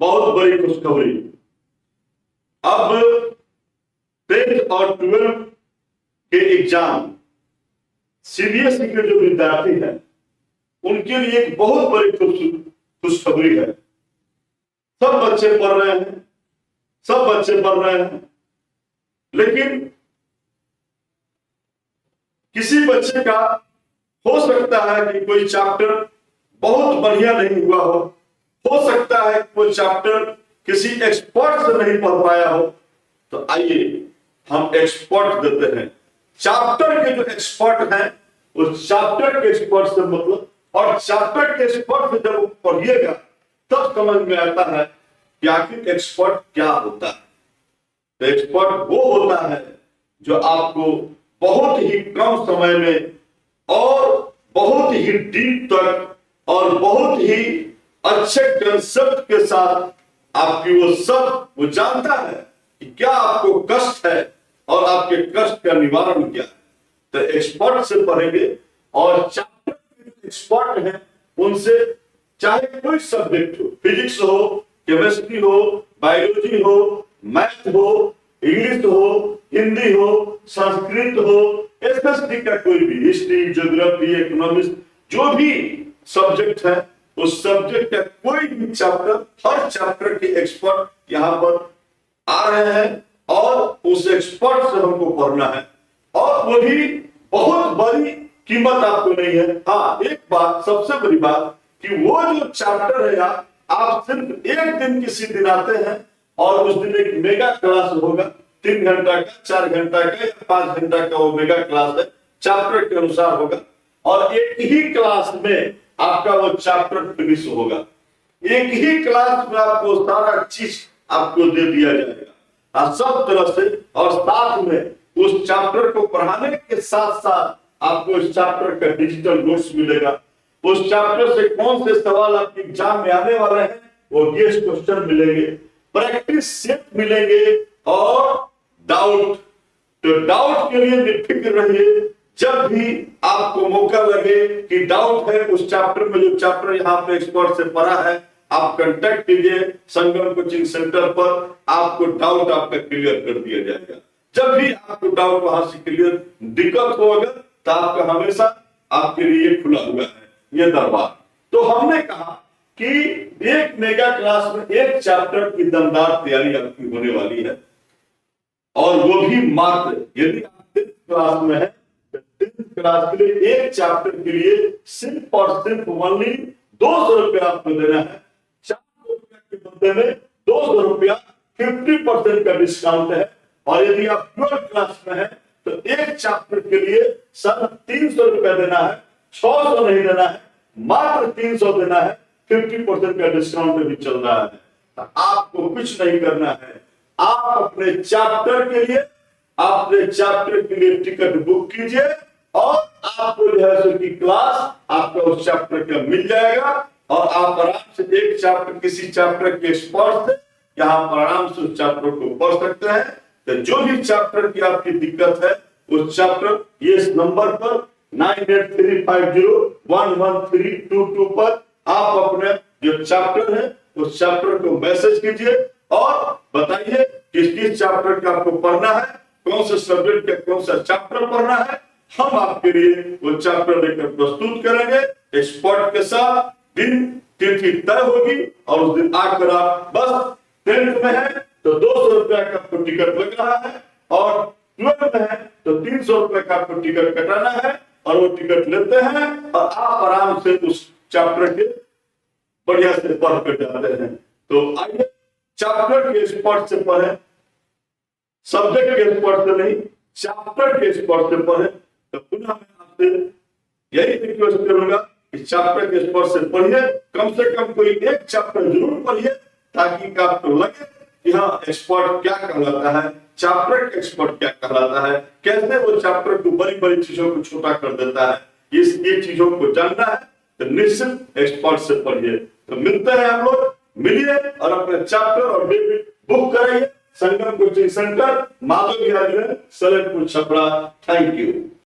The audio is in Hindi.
बहुत बड़ी खुशखबरी। अब 10th और 12th के एग्जाम सीबीएसई के जो विद्यार्थी हैं उनके लिए एक बहुत बड़ी खुशखबरी है। सब बच्चे पढ़ रहे हैं, सब बच्चे पढ़ रहे हैं, लेकिन किसी बच्चे का हो सकता है कि कोई चैप्टर बहुत बढ़िया नहीं हुआ हो सकता है कोई चैप्टर किसी एक्सपर्ट से नहीं पढ़ पाया हो। तो आइए हम एक्सपर्ट देते हैं, चैप्टर के जो एक्सपर्ट हैं उस चैप्टर के एक्सपर्ट से मतलब, और चैप्टर के एक्सपर्ट से जब पढ़िएगा तब समझ में आता है कि आखिर एक्सपर्ट क्या होता है। तो एक्सपर्ट वो होता है जो आपको बहुत ही कम समय में और बहुत ही डीप तक और बहुत ही अच्छे कंसेप्ट के साथ आपकी वो जानता है कि क्या आपको कष्ट है और आपके कष्ट का निवारण क्या है। तो एक्सपर्ट से पढ़ेंगे और चैप्टर के एक्सपर्ट हैं उनसे, चाहे कोई सब्जेक्ट हो, फिजिक्स हो, केमिस्ट्री हो, बायोलॉजी हो, मैथ हो, इंग्लिश हो, हिंदी हो, संस्कृत हो, एसएसटी का कोई भी, हिस्ट्री, ज्योग्राफी, इकोनॉमिक्स, जो भी सब्जेक्ट है उस सब्जेक्ट का कोई भी चैप्टर, हर चैप्टर के एक्सपर्ट यहाँ पर आ रहे हैं और उस एक्सपर्ट से हमको पढ़ना है। और वो भी बहुत बड़ी कीमत आपको नहीं है। हाँ, एक बात, सबसे बड़ी बात कि वो जो चैप्टर है यार, आप सिर्फ एक दिन किसी दिन आते हैं और उस दिन एक मेगा क्लास होगा, 3 घंटा का, 4 घंटा का या 5 घंटा का वो मेगा क्लास है, चैप्टर के अनुसार होगा और एक ही क्लास में आपका वो चैप्टर फिनिश होगा। एक ही क्लास में आपको सारा चीज आपको दे दिया जाएगा सब तरह से, और साथ में उस चैप्टर को पढ़ाने के साथ साथ आपको उस चैप्टर का डिजिटल नोट्स मिलेगा। उस चैप्टर से कौन से सवाल आपके एग्जाम में आने वाले हैं वो गेस्ट क्वेश्चन मिलेंगे, प्रैक्टिस सेट मिलेंगे और डाउट, तो डाउट के लिए बेफिक्र रहिए। जब भी आपको मौका लगे कि डाउट है उस चैप्टर में, जो चैप्टर यहाँ पे एक्सपर्ट से पढ़ा है, आप कांटेक्ट कीजिए संगम कोचिंग सेंटर पर, आपको डाउट आपका क्लियर कर दिया जाएगा। जब भी आपको डाउट वहां से क्लियर दिक्कत होगा तो आपका हमेशा आपके लिए खुला हुआ है ये दरबार। तो हमने कहा कि एक मेगा क्लास में एक चैप्टर की दमदार तैयारी आपकी होने वाली है, और वो भी मात्र, यदि आप 10th क्लास में है तो 10th क्लास के लिए एक चैप्टर के लिए सिर्फ और सिर्फ ओनली 200 रुपया आपको देना है। 400 रुपया के बदले में 200 रुपया 50% का डिस्काउंट है। और यदि आप 12th क्लास में है तो एक चैप्टर के लिए सर 300 रुपया देना है, 600 नहीं देना है, मात्र 300 देना है, 50% का डिस्काउंट भी चल रहा है। तो आपको कुछ नहीं करना है, आप अपने चैप्टर के लिए टिकट बुक कीजिए और आपको जो है सो की क्लास आपका उस चैप्टर का मिल जाएगा और आप आराम से एक चैप्टर, किसी चैप्टर के एक्सपर्ट से यहाँ पर आराम से उस चैप्टर को पढ़ सकते हैं। तो जो भी चैप्टर की आपकी दिक्कत है उस चैप्टर, ये इस नंबर पर 9835011322 पर आप अपने जो चैप्टर है उस चैप्टर को मैसेज कीजिए और बताइए किस किस चैप्टर का आपको पढ़ना है, कौन से सब्जेक्ट का कौन सा चैप्टर पढ़ना है। हम आपके लिए वो चैप्टर लेकर प्रस्तुत करेंगे एक्सपर्ट के साथ। दिन तिथि तय होगी और उस दिन आकर आप, बस 10th में है तो 200 रुपया का आपको टिकट लग रहा है और 12th में है तो 300 रुपया का आपको टिकट कटाना है और वो टिकट लेते हैं और आप आराम से उस चैप्टर के बढ़िया से पढ़ कर जाते हैं। तो आइए चैप्टर के एक्सपर्ट से पढ़े, सब्जेक्ट के एक्सपर्ट से नहीं, चैप्टर के एक्सपर्ट से पढ़े। तो पुनः मैं आपसे यही रिक्वेस्ट करूंगा कि चैप्टर के एक्सपर्ट से पढ़िए, कम से कम कोई एक चैप्टर जरूर पढ़िए ताकि आपको लगे कि हाँ एक्सपर्ट क्या कहलाता है, चैप्टर का एक्सपर्ट क्या कहलाता है, कैसे वो चैप्टर को बड़ी बड़ी चीजों को छोटा कर देता है। ये चीजों को जानना है तो निश्चित एक्सपर्ट से पढ़िए। तो मिलते हैं हम लोग, मिलिए और अपने चैप्टर और डेबिट बुक कराइए संगम कोचिंग सेंटर, माधव विहार में, सलेमपुर, छपरा। Thank you.